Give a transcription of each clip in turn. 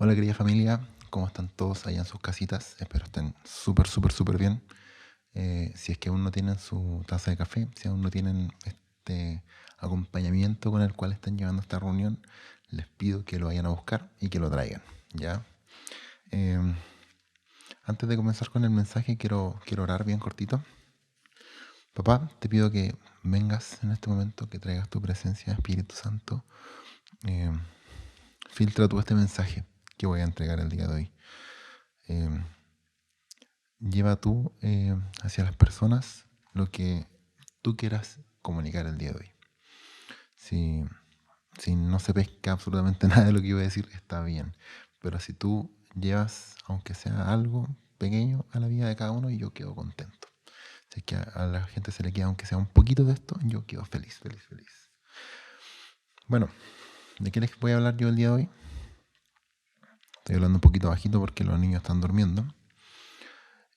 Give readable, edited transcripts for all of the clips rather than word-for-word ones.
Hola querida familia, ¿cómo están todos allá en sus casitas? Espero estén súper bien. Si es que aún no tienen su taza de café, si aún no tienen este acompañamiento con el cual están llevando esta reunión, les pido que lo vayan a buscar y que lo traigan, ¿ya? Eh, Antes de comenzar con el mensaje, quiero orar bien cortito. Papá, te pido que vengas en este momento, que traigas tu presencia, Espíritu Santo. Eh, Filtra tú este mensaje que voy a entregar el día de hoy. Eh, Lleva tú hacia las personas lo que tú quieras comunicar el día de hoy. Si, si no se pesca absolutamente nada de lo que iba a decir, está bien. Pero si tú llevas, aunque sea algo pequeño, a la vida de cada uno, yo quedo contento. Si es que a la gente se le queda, aunque sea un poquito de esto, yo quedo feliz. Bueno, ¿de qué les voy a hablar yo el día de hoy? Estoy hablando un poquito bajito porque los niños están durmiendo.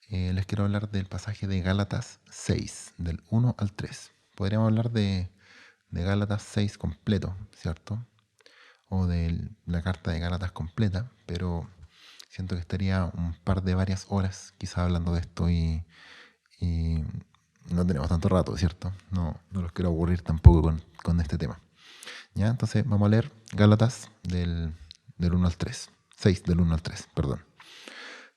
Les quiero hablar del pasaje de Gálatas 6, del 1 al 3. Podríamos hablar de Gálatas 6 completo, ¿cierto? O de la carta de Gálatas completa, pero siento que estaría un par de varias horas quizás hablando de esto y no tenemos tanto rato, ¿cierto? No los quiero aburrir tampoco con este tema. ¿Ya? Entonces vamos a leer Gálatas del 1 al 3. 6 del 1 al 3, perdón.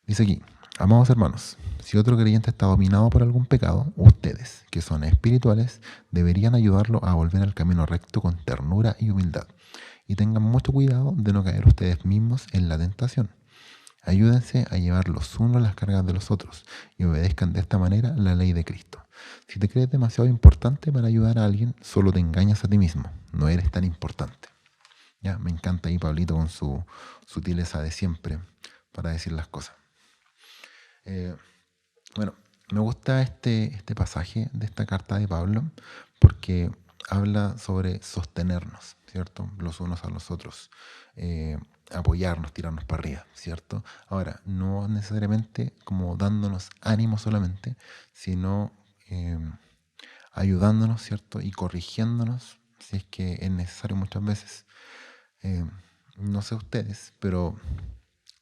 Dice aquí, amados hermanos, si otro creyente está dominado por algún pecado, ustedes, que son espirituales, deberían ayudarlo a volver al camino recto con ternura y humildad. Y tengan mucho cuidado de no caer ustedes mismos en la tentación. Ayúdense a llevar los unos las cargas de los otros y obedezcan de esta manera la ley de Cristo. Si te crees demasiado importante para ayudar a alguien, solo te engañas a ti mismo. No eres tan importante. Ya, me encanta ahí Pablito con su sutileza de siempre para decir las cosas. Eh, bueno, me gusta este pasaje de esta carta de Pablo porque habla sobre sostenernos, ¿cierto? Los unos a los otros, apoyarnos, tirarnos para arriba, ¿cierto? Ahora, no necesariamente como dándonos ánimo solamente, sino ayudándonos, ¿cierto? Y corrigiéndonos si es que es necesario muchas veces. Eh, no sé ustedes, pero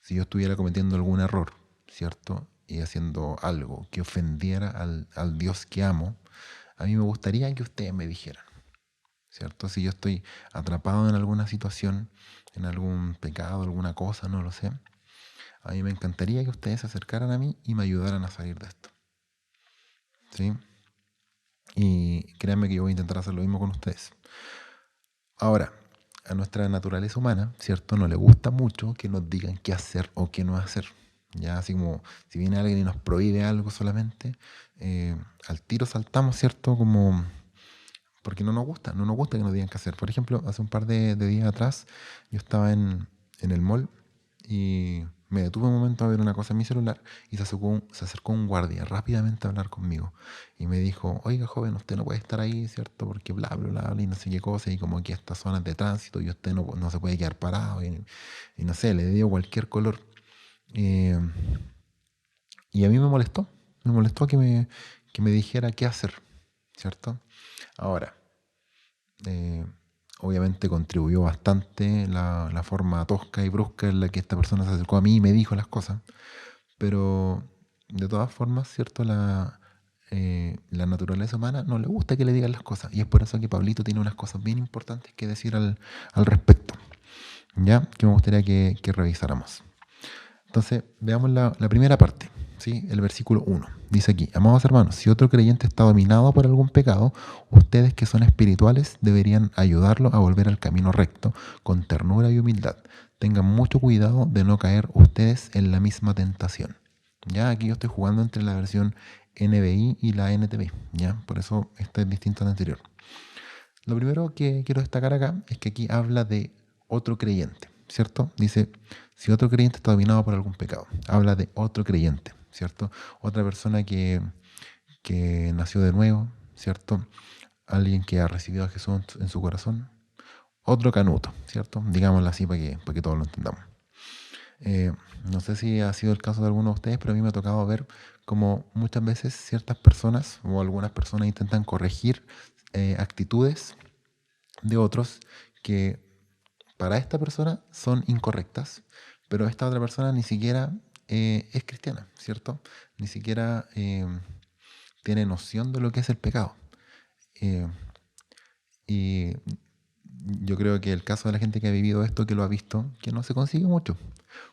si yo estuviera cometiendo algún error, ¿cierto? Y haciendo algo que ofendiera al Dios que amo, a mí me gustaría que ustedes me dijeran, ¿cierto? Si yo estoy atrapado en alguna situación, en algún pecado, alguna cosa, no lo sé, a mí me encantaría que ustedes se acercaran a mí y me ayudaran a salir de esto, ¿sí? Y créanme que yo voy a intentar hacer lo mismo con ustedes. Ahora, a nuestra naturaleza humana, ¿cierto? No le gusta mucho que nos digan qué hacer o qué no hacer. Ya, así como si viene alguien y nos prohíbe algo solamente, al tiro saltamos, ¿cierto? Como porque no nos gusta que nos digan qué hacer. Por ejemplo, hace un par de días atrás, yo estaba en el mall y me detuve un momento a ver una cosa en mi celular y se acercó un guardia rápidamente a hablar conmigo y me dijo, oiga joven, usted no puede estar ahí, ¿cierto? Porque bla, y no sé qué cosa y como aquí estas zonas de tránsito y usted no se puede quedar parado y no sé, le dio cualquier color. Eh, y a mí me molestó que me dijera qué hacer, ¿cierto? Ahora, eh, obviamente contribuyó bastante la forma tosca y brusca en la que esta persona se acercó a mí y me dijo las cosas, pero de todas formas, ¿cierto? La naturaleza humana no le gusta que le digan las cosas y es por eso que Pablito tiene unas cosas bien importantes que decir al respecto, ¿ya? Que me gustaría que revisáramos. Entonces, veamos la primera parte, ¿sí? El versículo 1. Dice aquí, amados hermanos, si otro creyente está dominado por algún pecado, ustedes que son espirituales deberían ayudarlo a volver al camino recto, con ternura y humildad. Tengan mucho cuidado de no caer ustedes en la misma tentación. Ya aquí yo estoy jugando entre la versión NBI y la NTV, ¿ya? Por eso esta es distinta a la anterior. Lo primero que quiero destacar acá es que aquí habla de otro creyente, ¿cierto? Dice, si otro creyente está dominado por algún pecado, habla de otro creyente, ¿cierto? Otra persona que nació de nuevo, ¿cierto? Alguien que ha recibido a Jesús en su corazón. Otro canuto, ¿cierto? Digámoslo así para que todos lo entendamos. Eh, no sé si ha sido el caso de alguno de ustedes, pero a mí me ha tocado ver como muchas veces ciertas personas o algunas personas intentan corregir actitudes de otros que para esta persona son incorrectas, pero esta otra persona ni siquiera es cristiana, ¿cierto? Ni siquiera tiene noción de lo que es el pecado. Eh, y yo creo que el caso de la gente que ha vivido esto, que lo ha visto, que no se consigue mucho.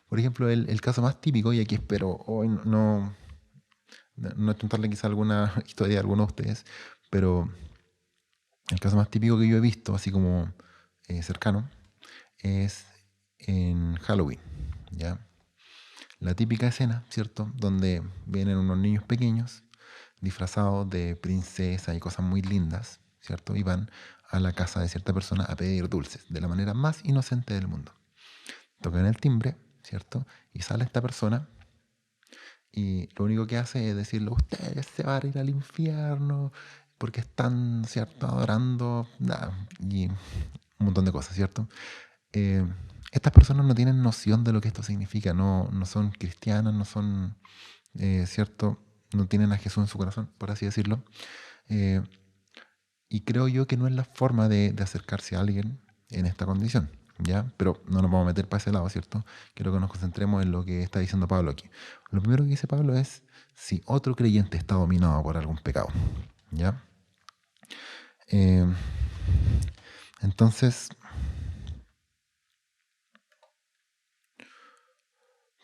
Por ejemplo, el caso más típico, y aquí espero hoy no es contarle quizá alguna historia de alguno de ustedes, pero el caso más típico que yo he visto, así como cercano, es en Halloween, ¿ya? La típica escena, ¿cierto? Donde vienen unos niños pequeños disfrazados de princesa y cosas muy lindas, ¿cierto? Y van a la casa de cierta persona a pedir dulces, de la manera más inocente del mundo. Tocan el timbre, ¿cierto? Y sale esta persona y lo único que hace es decirle, ustedes se van a ir al infierno porque están, ¿cierto? Adorando, nada, y un montón de cosas, ¿cierto? Eh, Estas personas no tienen noción de lo que esto significa, no son cristianas, no son, ¿cierto? No tienen a Jesús en su corazón, por así decirlo. Eh, y creo yo que no es la forma de acercarse a alguien en esta condición, ¿ya? Pero no nos vamos a meter para ese lado, ¿cierto? Quiero que nos concentremos en lo que está diciendo Pablo aquí. Lo primero que dice Pablo es si otro creyente está dominado por algún pecado, ¿ya? Eh, entonces,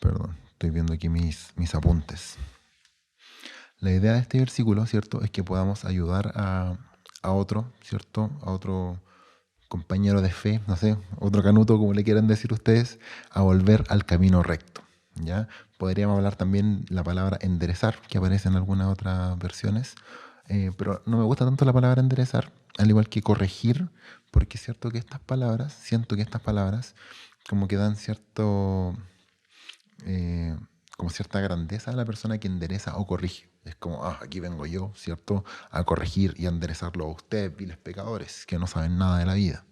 perdón, estoy viendo aquí mis apuntes. La idea de este versículo, ¿cierto? Es que podamos ayudar a otro, ¿cierto? A otro compañero de fe, no sé, otro canuto, como le quieran decir ustedes, a volver al camino recto, ¿ya? Podríamos hablar también la palabra enderezar, que aparece en algunas otras versiones, pero no me gusta tanto la palabra enderezar, al igual que corregir, porque es cierto que estas palabras, siento que estas palabras como que dan eh, como cierta grandeza a la persona que endereza o corrige. Es como, aquí vengo yo, ¿cierto? A corregir y a enderezarlo a ustedes, viles pecadores, que no saben nada de la vida.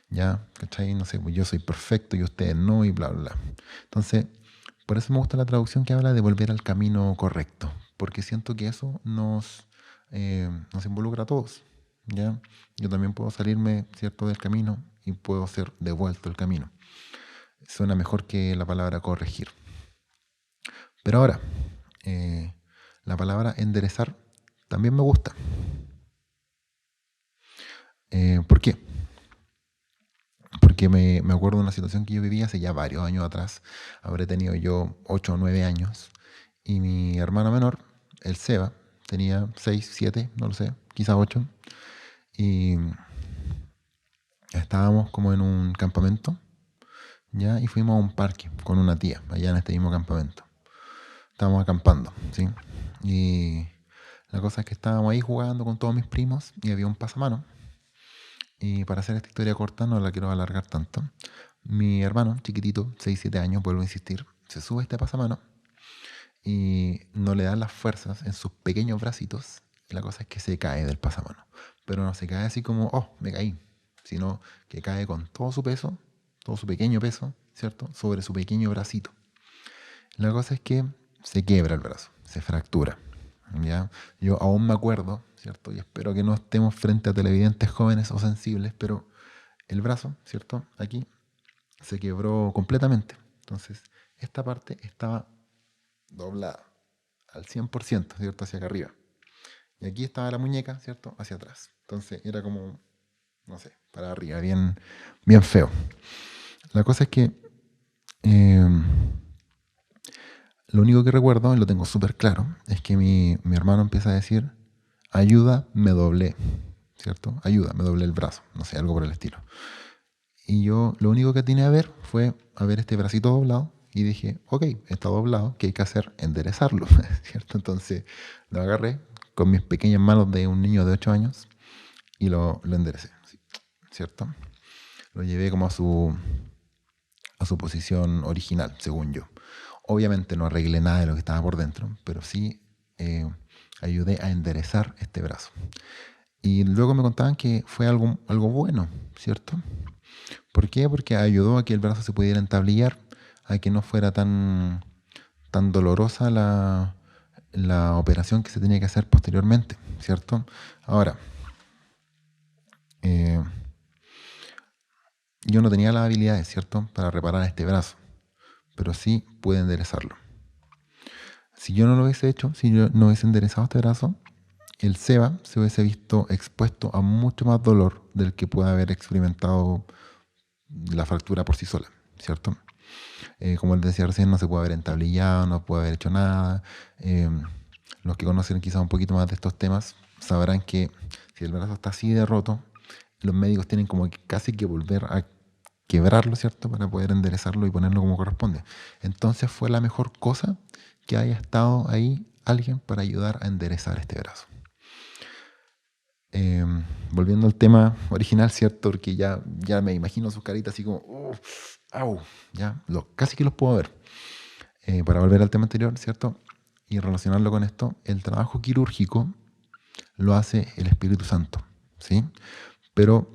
¿Ya? ¿Cachai? No sé, pues yo soy perfecto y ustedes no, y bla, bla, bla. Entonces, por eso me gusta la traducción que habla de volver al camino correcto, porque siento que eso nos involucra a todos. ¿Ya? Yo también puedo salirme, ¿cierto?, del camino y puedo ser devuelto el camino. Suena mejor que la palabra corregir. Pero ahora, eh, la palabra enderezar también me gusta. ¿Por qué? Porque me acuerdo de una situación que yo vivía hace ya varios años atrás. Habré tenido yo 8 o 9 años. Y mi hermano menor, el Seba, tenía 6 7 no lo sé, quizás 8. Y estábamos como en un campamento, ¿ya? Y fuimos a un parque con una tía, allá en este mismo campamento. Estábamos acampando, ¿sí? Y la cosa es que estábamos ahí jugando con todos mis primos y había un pasamano. Y para hacer esta historia corta, no la quiero alargar tanto. Mi hermano, chiquitito, 6 7 años, vuelvo a insistir, se sube a este pasamano y no le dan las fuerzas en sus pequeños bracitos. Y la cosa es que se cae del pasamano. Pero no se cae así como, oh, me caí, sino que cae con todo su peso, todo su pequeño peso, ¿cierto?, sobre su pequeño bracito. La cosa es que se quiebra el brazo, se fractura. ¿Ya? Yo aún me acuerdo, ¿cierto? Y espero que no estemos frente a televidentes jóvenes o sensibles, pero el brazo, ¿cierto? Aquí se quebró completamente. Entonces, esta parte estaba doblada al 100%, ¿cierto? Hacia acá arriba. Y aquí estaba la muñeca, ¿cierto? Hacia atrás. Entonces, era como, no sé, para arriba, bien, bien feo. La cosa es que eh, lo único que recuerdo, y lo tengo súper claro, es que mi hermano empieza a decir, ayuda, me doblé, ¿cierto? Ayuda, me doblé el brazo, no sé, algo por el estilo. Y yo lo único que tenía a ver fue a ver este bracito doblado y dije, ok, está doblado, ¿qué hay que hacer? Enderezarlo, ¿cierto? Entonces lo agarré con mis pequeñas manos de un niño de 8 años y lo enderecé, ¿cierto? Lo llevé como a su posición original, según yo. Obviamente no arreglé nada de lo que estaba por dentro, pero sí ayudé a enderezar este brazo. Y luego me contaban que fue algo bueno, ¿cierto? ¿Por qué? Porque ayudó a que el brazo se pudiera entablillar, a que no fuera tan dolorosa la operación que se tenía que hacer posteriormente, ¿cierto? Ahora, eh, yo no tenía las habilidades, ¿cierto?, para reparar este brazo. pero sí puede enderezarlo. Si yo no lo hubiese hecho, si yo no hubiese enderezado este brazo, el Seba se hubiese visto expuesto a mucho más dolor del que puede haber experimentado la fractura por sí sola, ¿cierto? Como les decía recién, no se puede haber entablillado, no puede haber hecho nada. Los que conocen quizás un poquito más de estos temas sabrán que si el brazo está así de roto, los médicos tienen como que casi que volver a quebrarlo, ¿cierto? Para poder enderezarlo y ponerlo como corresponde. Entonces fue la mejor cosa que haya estado ahí alguien para ayudar a enderezar este brazo. Volviendo al tema original, ¿cierto? Porque ya me imagino sus caritas así como, au, ya, casi que los puedo ver. Para volver al tema anterior, ¿cierto? Y relacionarlo con esto, el trabajo quirúrgico lo hace el Espíritu Santo, ¿sí? Pero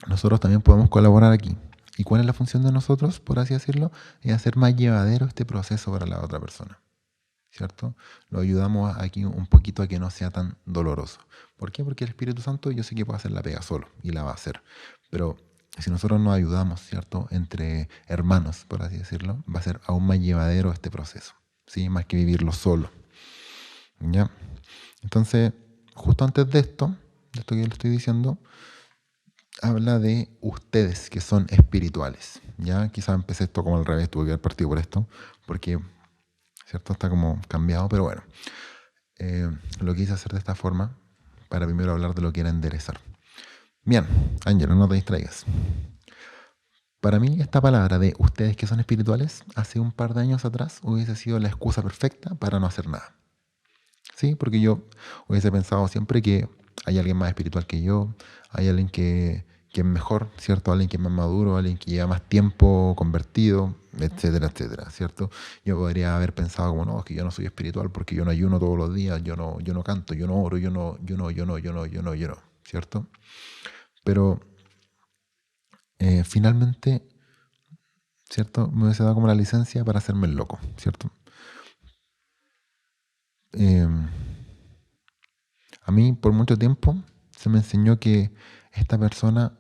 nosotros también podemos colaborar aquí. ¿Y cuál es la función de nosotros, por así decirlo? Es hacer más llevadero este proceso para la otra persona, ¿cierto? Lo ayudamos aquí un poquito a que no sea tan doloroso. ¿Por qué? Porque el Espíritu Santo yo sé que puede hacer la pega solo y la va a hacer. Pero si nosotros nos ayudamos, ¿cierto? Entre hermanos, por así decirlo, va a ser aún más llevadero este proceso, ¿sí? Más que vivirlo solo, ¿ya? Entonces, justo antes de esto que yo le estoy diciendo, habla de ustedes que son espirituales, ¿ya? Quizás empecé esto como al revés, tuve que haber partido por esto, porque, ¿cierto? Está como cambiado, pero bueno. Lo quise hacer de esta forma para primero hablar de lo que era enderezar. Bien, Ángela, no te distraigas. Para mí esta palabra de ustedes que son espirituales, hace un par de años atrás hubiese sido la excusa perfecta para no hacer nada. Sí, porque yo hubiese pensado siempre que hay alguien más espiritual que yo, hay alguien que es mejor, ¿cierto? Alguien que es más maduro, alguien que lleva más tiempo convertido, etcétera, etcétera, ¿cierto? Yo podría haber pensado como, no, es que yo no soy espiritual porque yo no ayuno todos los días, yo no canto, yo no oro, yo no, ¿cierto? Pero finalmente, ¿cierto? Me hubiese dado como la licencia para hacerme el loco, ¿cierto? Eh, a mí por mucho tiempo se me enseñó que esta persona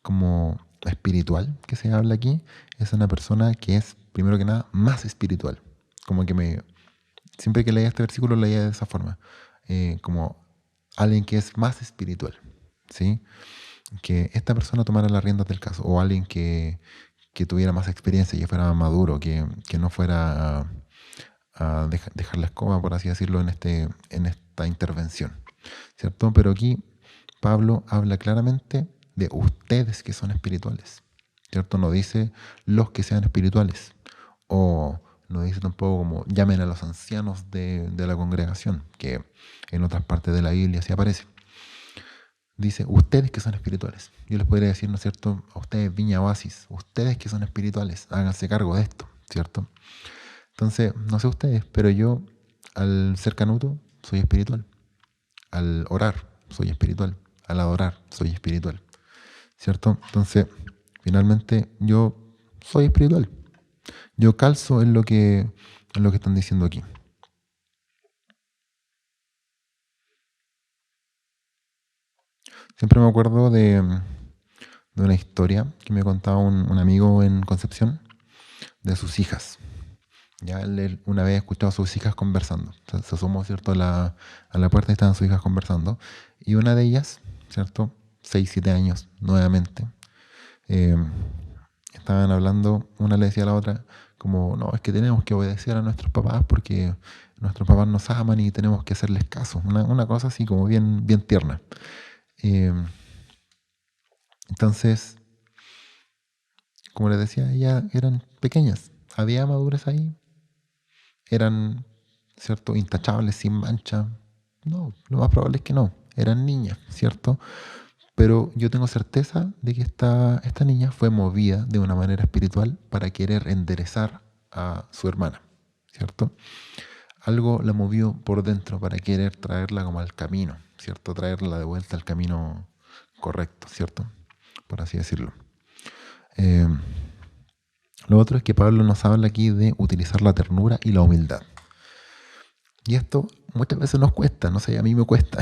como espiritual que se habla aquí es una persona que es, primero que nada, más espiritual. Como que siempre que leía este versículo leía de esa forma, como alguien que es más espiritual, ¿sí? Que esta persona tomara las riendas del caso, o alguien que tuviera más experiencia y que fuera más maduro, que no fuera a dejar la escoba, por así decirlo, en esta intervención, ¿cierto? Pero aquí Pablo habla claramente de ustedes que son espirituales, ¿cierto? No dice los que sean espirituales, o no dice tampoco como llamen a los ancianos de la congregación, que en otras partes de la Biblia sí aparece. Dice, ustedes que son espirituales. Yo les podría decir, ¿no es cierto? A ustedes, Viña Oasis, ustedes que son espirituales, háganse cargo de esto, ¿cierto? Entonces, no sé ustedes, pero yo, al ser canuto, soy espiritual. Al orar, soy espiritual. Al adorar, soy espiritual, ¿cierto? Entonces, finalmente, yo soy espiritual. Yo calzo en lo que están diciendo aquí. Siempre me acuerdo de una historia que me contaba un amigo en Concepción de sus hijas. Ya él una vez escuchado a sus hijas conversando. Se asomó, ¿cierto?, a la puerta y estaban sus hijas conversando. Y una de ellas, ¿cierto?, 6, 7 años, nuevamente, eh, estaban hablando, una le decía a la otra, como, no, es que tenemos que obedecer a nuestros papás porque nuestros papás nos aman y tenemos que hacerles caso. Una cosa así como bien, bien tierna. Eh, entonces, como les decía, ellas eran pequeñas. Había madurez ahí, eran, ¿cierto?, intachables, sin mancha. No, lo más probable es que no. Eran niñas, ¿cierto? Pero yo tengo certeza de que esta niña fue movida de una manera espiritual para querer enderezar a su hermana, ¿cierto? Algo la movió por dentro para querer traerla como al camino, ¿cierto? Traerla de vuelta al camino correcto, ¿cierto? Por así decirlo. Eh, lo otro es que Pablo nos habla aquí de utilizar la ternura y la humildad. Y esto muchas veces nos cuesta, no sé, a mí me cuesta,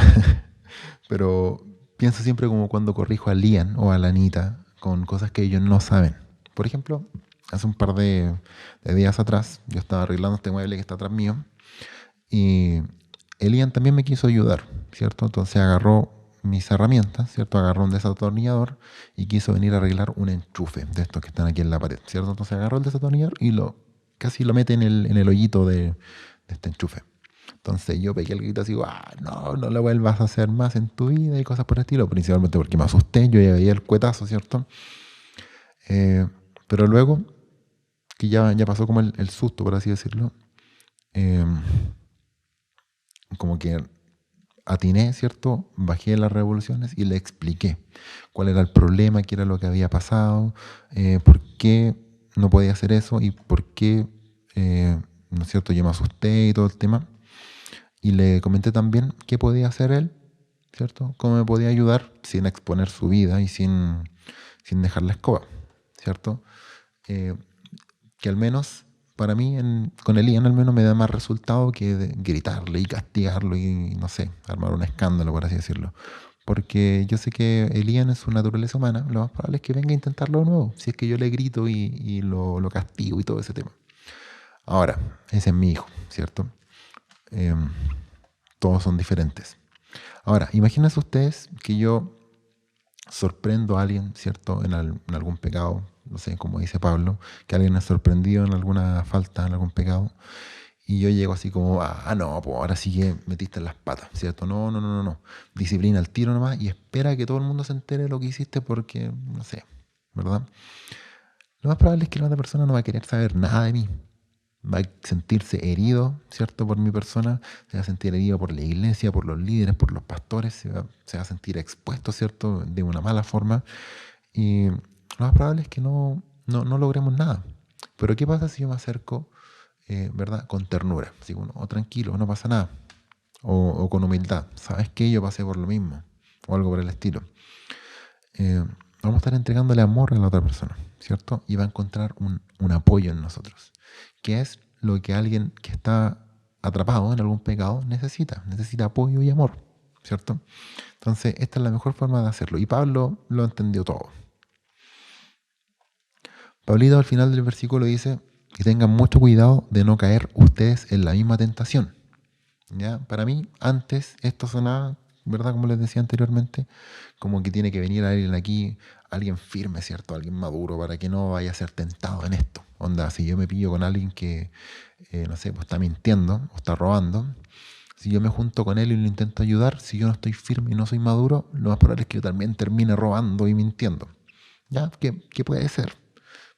pero pienso siempre como cuando corrijo a Lian o a la Anita con cosas que ellos no saben. Por ejemplo, hace un par de días atrás, yo estaba arreglando este mueble que está atrás mío y Elian también me quiso ayudar, ¿cierto? Entonces agarró mis herramientas, ¿cierto? Agarró un desatornillador y quiso venir a arreglar un enchufe de estos que están aquí en la pared, ¿cierto? Entonces agarró el desatornillador y casi lo mete en el hoyito de este enchufe. Entonces yo pegué el grito así, no, no lo vuelvas a hacer más en tu vida y cosas por el estilo, principalmente porque me asusté, yo ya veía el cuetazo, ¿cierto? Eh, pero luego, que ya pasó como el susto, por así decirlo, eh, como que atiné, ¿cierto? Bajé las revoluciones y le expliqué cuál era el problema, qué era lo que había pasado, por qué no podía hacer eso y por qué, ¿no es cierto? Yo me asusté y todo el tema. Y le comenté también qué podía hacer él, ¿cierto? Cómo me podía ayudar sin exponer su vida y sin dejar la escoba, ¿cierto? Eh, que al menos para mí con el Ian al menos me da más resultado que gritarle y castigarlo y no sé, armar un escándalo, por así decirlo. Porque yo sé que el Ian en su naturaleza humana, lo más probable es que venga a intentarlo de nuevo, si es que yo le grito y lo castigo y todo ese tema. Ahora, ese es mi hijo, ¿cierto? Em, Todos son diferentes. Ahora, imagínense ustedes que yo sorprendo a alguien, ¿cierto? En algún pecado, no sé, como dice Pablo, que alguien es sorprendido en alguna falta, en algún pecado, y yo llego así como, no, pues ahora sí que metiste en las patas, ¿cierto? No, no, no, no, no. Disciplina al tiro nomás y espera que todo el mundo se entere de lo que hiciste porque, no sé, ¿verdad? Lo más probable es que la otra persona no va a querer saber nada de mí. Va a sentirse herido, ¿cierto? Por mi persona, se va a sentir herido por la iglesia, por los líderes, por los pastores, se va a sentir expuesto, ¿cierto? De una mala forma. Y lo más probable es que no logremos nada. Pero ¿qué pasa si yo me acerco, ¿verdad? Con ternura, así como, tranquilo, no pasa nada. O con humildad, ¿sabes qué? Yo pasé por lo mismo, o algo por el estilo. Vamos a estar entregándole amor a la otra persona, ¿cierto? Y va a encontrar un apoyo en nosotros, que es lo que alguien que está atrapado en algún pecado necesita apoyo y amor, ¿cierto? Entonces, esta es la mejor forma de hacerlo. Y Pablo lo entendió todo. Pablito al final del versículo dice que tengan mucho cuidado de no caer ustedes en la misma tentación. ¿Ya? Para mí, antes esto sonaba, ¿verdad? Como les decía anteriormente, como que tiene que venir alguien aquí, alguien firme, ¿cierto? Alguien maduro para que no vaya a ser tentado en esto. Onda, si yo me pillo con alguien que, no sé, pues está mintiendo o está robando, si yo me junto con él y lo intento ayudar, si yo no estoy firme y no soy maduro, lo más probable es que yo también termine robando y mintiendo. ¿Ya? ¿Qué puede ser?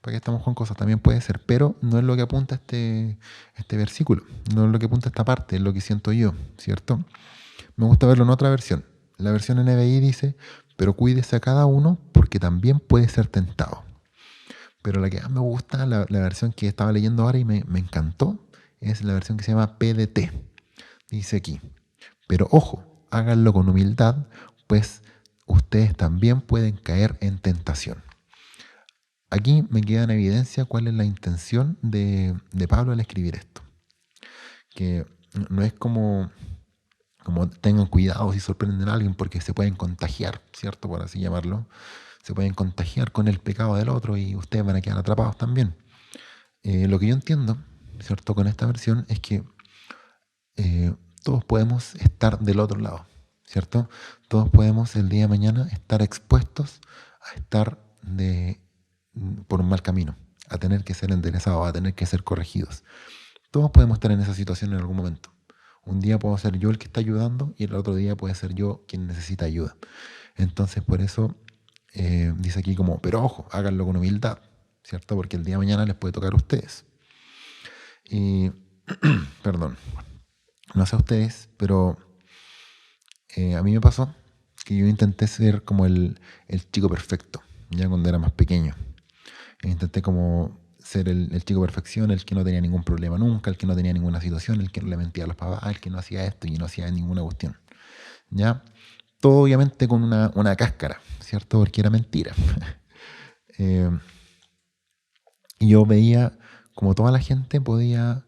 ¿Para qué estamos con cosas? También puede ser, pero no es lo que apunta este versículo, no es lo que apunta esta parte, es lo que siento yo, ¿cierto? Me gusta verlo en otra versión. La versión NBI dice, pero cuídese a cada uno porque también puede ser tentado. Pero la que más me gusta, la versión que estaba leyendo ahora y me encantó, es la versión que se llama PDT. Dice aquí, pero ojo, háganlo con humildad, pues ustedes también pueden caer en tentación. Aquí me queda en evidencia cuál es la intención de Pablo al escribir esto. Que no es como tengan cuidado si sorprenden a alguien porque se pueden contagiar, ¿cierto? Por así llamarlo. Se pueden contagiar con el pecado del otro y ustedes van a quedar atrapados también. Lo que yo entiendo, ¿cierto? Con esta versión es que todos podemos estar del otro lado, ¿cierto? Todos podemos el día de mañana estar expuestos a estar por un mal camino, a tener que ser enderezados, a tener que ser corregidos. Todos podemos estar en esa situación en algún momento. Un día puedo ser yo el que está ayudando y el otro día puede ser yo quien necesita ayuda. Entonces, por eso dice aquí como, pero ojo, háganlo con humildad, ¿cierto? Porque el día de mañana les puede tocar a ustedes. Y, perdón, no sé a ustedes, pero a mí me pasó que yo intenté ser como el chico perfecto, ya cuando era más pequeño. Intenté como ser el chico perfección, el que no tenía ningún problema nunca, el que no tenía ninguna situación, el que no le mentía a los papás, el que no hacía esto y no hacía ninguna cuestión. ¿Ya? Todo obviamente con una cáscara, ¿cierto? Porque era mentira. Eh, y yo veía como toda la gente podía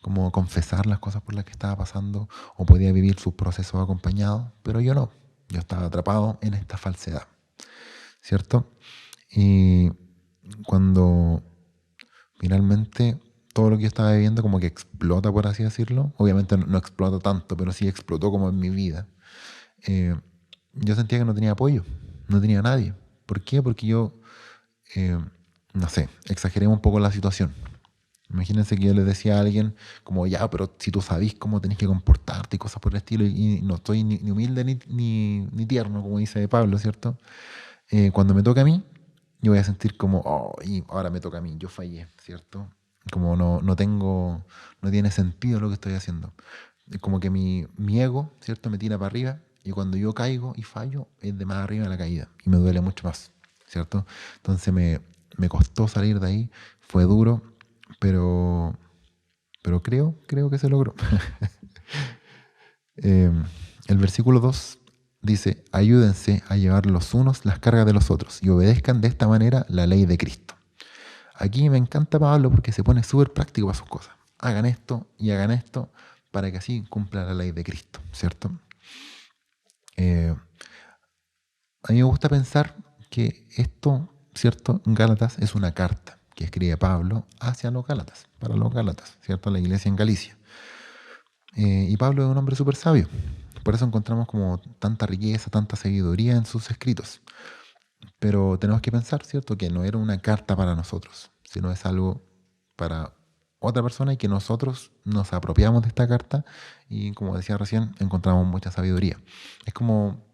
como confesar las cosas por las que estaba pasando o podía vivir sus procesos acompañados, pero yo no. Yo estaba atrapado en esta falsedad, ¿cierto? Y cuando finalmente todo lo que yo estaba viviendo como que explota, por así decirlo. Obviamente no explota tanto, pero sí explotó como en mi vida. Eh, yo sentía que no tenía apoyo, no tenía nadie. ¿Por qué? Porque yo, eh, no sé, exageré un poco la situación. Imagínense que yo le decía a alguien como, ya, pero si tú sabís cómo tenés que comportarte y cosas por el estilo, y no estoy ni humilde ni tierno, como dice Pablo, ¿cierto? Cuando me toca a mí, yo voy a sentir como, oh, y ahora me toca a mí, yo fallé, ¿cierto? Como no tiene sentido lo que estoy haciendo. Es como que mi ego, ¿cierto? Me tira para arriba y cuando yo caigo y fallo, es de más arriba la caída y me duele mucho más, ¿cierto? Entonces me costó salir de ahí, fue duro, pero, pero creo que se logró. Eh, el versículo 2 dice, ayúdense a llevar los unos las cargas de los otros y obedezcan de esta manera la ley de Cristo. Aquí me encanta Pablo porque se pone súper práctico para sus cosas. Hagan esto y hagan esto para que así cumpla la ley de Cristo, ¿cierto? Eh, a mí me gusta pensar que esto, ¿cierto? En Gálatas es una carta que escribe Pablo hacia los Gálatas, para los Gálatas, ¿cierto? La iglesia en Galicia. Y Pablo es un hombre súper sabio. Por eso encontramos como tanta riqueza, tanta sabiduría en sus escritos. Pero tenemos que pensar, ¿cierto? Que no era una carta para nosotros, sino es algo para otra persona y que nosotros nos apropiamos de esta carta y, como decía recién, encontramos mucha sabiduría. Es como,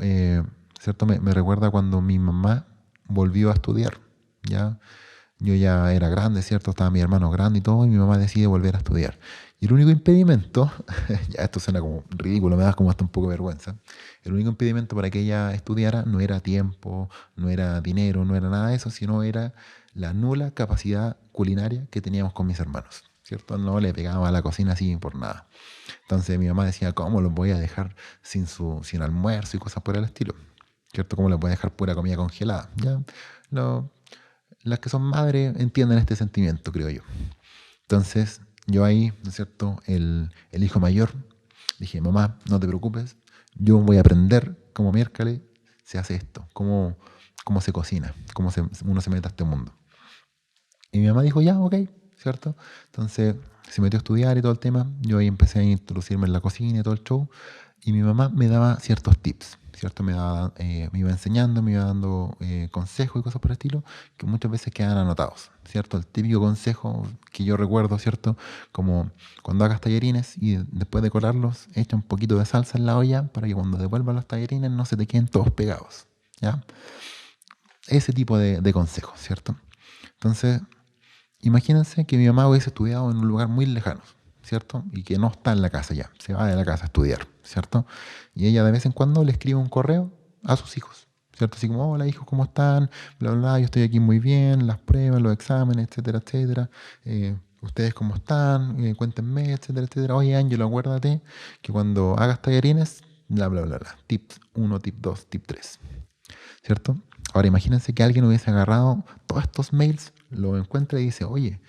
eh, ¿cierto? Me recuerda cuando mi mamá volvió a estudiar, ¿ya? Yo ya era grande, ¿cierto? Estaba mi hermano grande y todo, y mi mamá decide volver a estudiar. Y el único impedimento, ya esto suena como ridículo, me da como hasta un poco de vergüenza, el único impedimento para que ella estudiara no era tiempo, no era dinero, no era nada de eso, sino era la nula capacidad culinaria que teníamos con mis hermanos, ¿cierto? No le pegaba a la cocina así por nada. Entonces mi mamá decía, ¿cómo los voy a dejar sin almuerzo y cosas por el estilo? ¿Cierto? ¿Cómo les voy a dejar pura comida congelada? Ya, lo, las que son madres entienden este sentimiento, creo yo. Entonces, yo ahí, ¿no es cierto? El hijo mayor, dije, mamá, no te preocupes, yo voy a aprender cómo miércoles se hace esto, cómo se cocina, uno se mete a este mundo. Y mi mamá dijo, ya, ok, ¿cierto? Entonces se metió a estudiar y todo el tema. Yo ahí empecé a introducirme en la cocina y todo el show. Y mi mamá me daba ciertos tips, ¿cierto? Me iba enseñando, me iba dando consejos y cosas por el estilo, que muchas veces quedan anotados, ¿cierto? El típico consejo que yo recuerdo, ¿cierto? Como cuando hagas tallarines y después de colarlos, echa un poquito de salsa en la olla para que cuando devuelvas los tallarines no se te queden todos pegados, ¿ya? Ese tipo de consejos, ¿cierto? Entonces, imagínense que mi mamá hubiese estudiado en un lugar muy lejano, ¿cierto? Y que no está en la casa ya, se va de la casa a estudiar, ¿cierto? Y ella de vez en cuando le escribe un correo a sus hijos, ¿cierto? Así como, hola hijos, ¿cómo están? Bla, bla, bla, yo estoy aquí muy bien, las pruebas, los exámenes, etcétera, etcétera. ¿Ustedes cómo están? Cuéntenme, etcétera, etcétera. Oye, Ángelo, acuérdate que cuando hagas tallarines, bla, bla, bla, bla. Tip 1, tip 2, tip 3. ¿Cierto? Ahora imagínense que alguien hubiese agarrado todos estos mails, lo encuentra y dice, oye,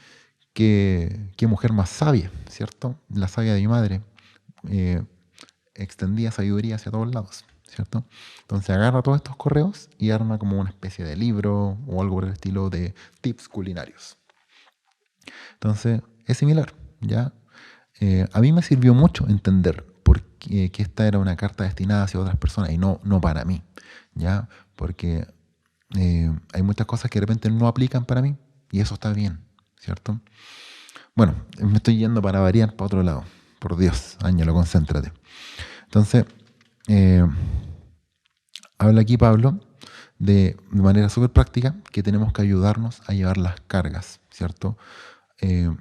qué mujer más sabia, ¿cierto? La sabia de mi madre eh, extendía sabiduría hacia todos lados, ¿cierto? Entonces agarra todos estos correos y arma como una especie de libro o algo por el estilo de tips culinarios. Entonces es similar, ¿ya? A mí me sirvió mucho entender que esta era una carta destinada hacia otras personas y no para mí, ¿ya? Porque hay muchas cosas que de repente no aplican para mí y eso está bien, ¿cierto? Bueno, me estoy yendo para variar para otro lado. Por Dios, Ángelo, concéntrate. Entonces, eh, habla aquí Pablo de manera súper práctica que tenemos que ayudarnos a llevar las cargas, ¿cierto? Eh,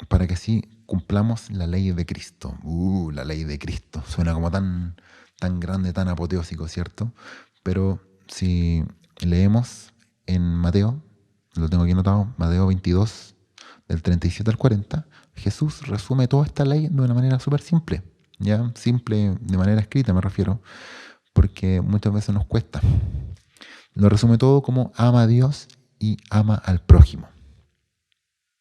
para que así cumplamos la ley de Cristo. La ley de Cristo. Suena como tan grande, tan apoteósico, ¿cierto? Pero si leemos en Mateo, lo tengo aquí anotado, Mateo 22, del 37 al 40, Jesús resume toda esta ley de una manera súper simple, ¿ya? Simple de manera escrita me refiero, porque muchas veces nos cuesta. Lo resume todo como ama a Dios y ama al prójimo.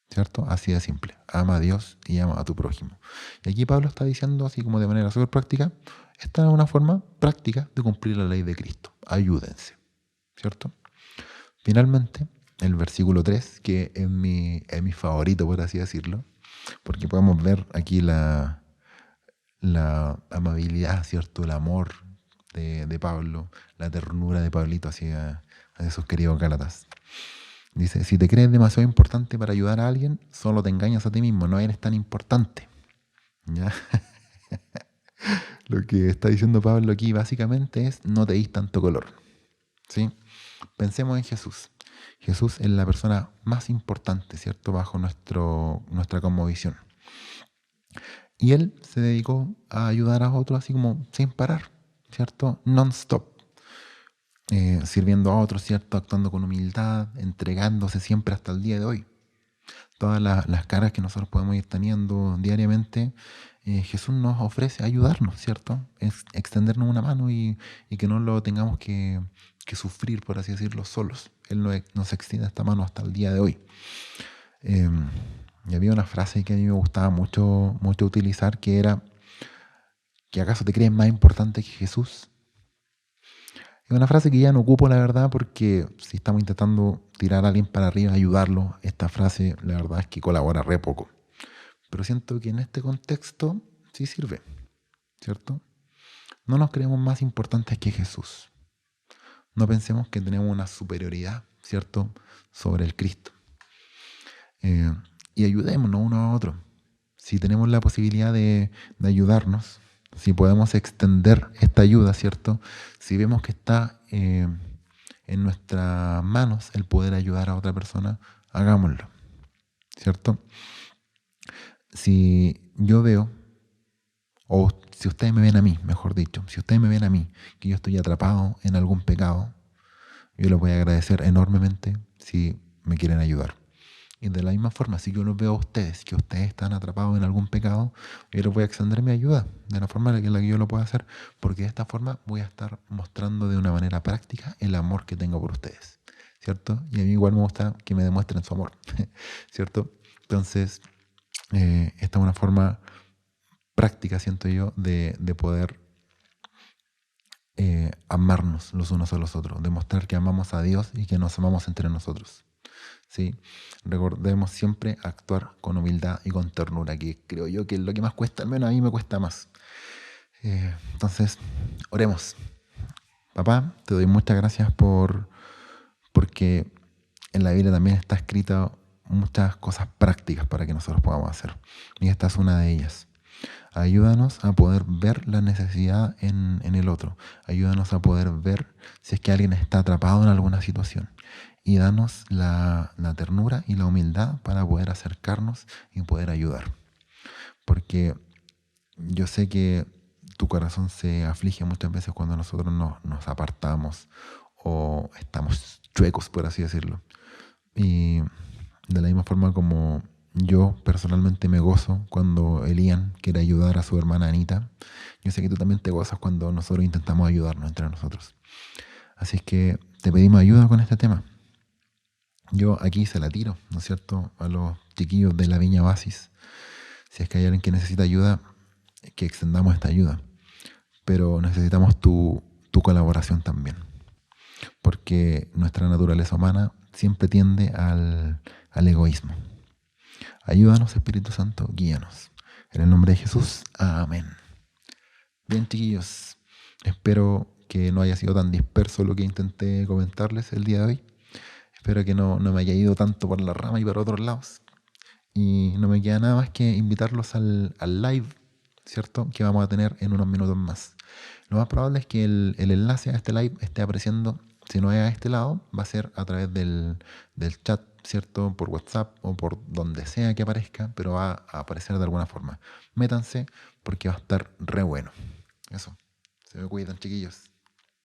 ¿Cierto? Así de simple. Ama a Dios y ama a tu prójimo. Y aquí Pablo está diciendo, así como de manera súper práctica, esta es una forma práctica de cumplir la ley de Cristo. Ayúdense. ¿Cierto? Finalmente, el versículo 3, que es mi favorito, por así decirlo, porque podemos ver aquí la amabilidad, ¿cierto? El amor de Pablo, la ternura de Pablito hacia sus queridos Gálatas. Dice, si te crees demasiado importante para ayudar a alguien, solo te engañas a ti mismo, no eres tan importante. ¿Ya? Lo que está diciendo Pablo aquí básicamente es, no te dis tanto color. ¿Sí? Pensemos en Jesús. Jesús es la persona más importante, ¿cierto? Bajo nuestra cosmovisión. Y él se dedicó a ayudar a otros así como sin parar, ¿cierto? Non-stop. Sirviendo a otros, ¿cierto? Actuando con humildad, entregándose siempre hasta el día de hoy. Todas las caras que nosotros podemos ir teniendo diariamente, Jesús nos ofrece ayudarnos, ¿cierto? Es extendernos una mano y que no lo tengamos que sufrir, por así decirlo, solos. Él nos extiende esta mano hasta el día de hoy. Eh, y había una frase que a mí me gustaba mucho, mucho utilizar, que era, ¿que acaso te crees más importante que Jesús? Es una frase que ya no ocupo, la verdad, porque si estamos intentando tirar a alguien para arriba, ayudarlo, esta frase, la verdad es que colabora re poco. Pero siento que en este contexto sí sirve, ¿cierto? No nos creemos más importantes que Jesús. No pensemos que tenemos una superioridad, ¿cierto?, sobre el Cristo. Y ayudémonos uno a otro. Si tenemos la posibilidad de ayudarnos, si podemos extender esta ayuda, ¿cierto? Si vemos que está en nuestras manos el poder ayudar a otra persona, hagámoslo, ¿cierto? Si yo veo, o si ustedes me ven a mí, mejor dicho, si ustedes me ven a mí, que yo estoy atrapado en algún pecado, yo les voy a agradecer enormemente si me quieren ayudar. Y de la misma forma, si yo los veo a ustedes, que ustedes están atrapados en algún pecado, yo les voy a extender mi ayuda de la forma en la que yo lo pueda hacer, porque de esta forma voy a estar mostrando de una manera práctica el amor que tengo por ustedes, ¿cierto? Y a mí igual me gusta que me demuestren su amor, ¿cierto? Entonces, esta es una forma práctica, siento yo, de poder amarnos los unos a los otros, demostrar que amamos a Dios y que nos amamos entre nosotros. ¿Sí? Recordemos siempre actuar con humildad y con ternura, que creo yo que es lo que más cuesta, al menos a mí me cuesta más. Entonces, oremos. Papá, te doy muchas gracias porque en la Biblia también está escrita muchas cosas prácticas para que nosotros podamos hacer. Y esta es una de ellas. Ayúdanos a poder ver la necesidad en el otro. Ayúdanos a poder ver si es que alguien está atrapado en alguna situación. Y danos la ternura y la humildad para poder acercarnos y poder ayudar. Porque yo sé que tu corazón se aflige muchas veces cuando nosotros nos apartamos o estamos chuecos, por así decirlo. Y de la misma forma como yo personalmente me gozo cuando Elian quiere ayudar a su hermana Anita, yo sé que tú también te gozas cuando nosotros intentamos ayudarnos entre nosotros. Así es que te pedimos ayuda con este tema. Yo aquí se la tiro, ¿no es cierto?, a los chiquillos de la Viña Oasis. Si es que hay alguien que necesita ayuda, que extendamos esta ayuda. Pero necesitamos tu colaboración también. Porque nuestra naturaleza humana siempre tiende al egoísmo. Ayúdanos, Espíritu Santo, guíanos. En el nombre de Jesús, amén. Bien, chiquillos, espero que no haya sido tan disperso lo que intenté comentarles el día de hoy. Espero que no me haya ido tanto por la rama y por otros lados. Y no me queda nada más que invitarlos al live, ¿cierto?, que vamos a tener en unos minutos más. Lo más probable es que el enlace a este live esté apareciendo, si no es a este lado, va a ser a través del chat, ¿cierto?, por WhatsApp o por donde sea que aparezca, pero va a aparecer de alguna forma. Métanse porque va a estar re bueno. Eso. Se me cuidan, chiquillos.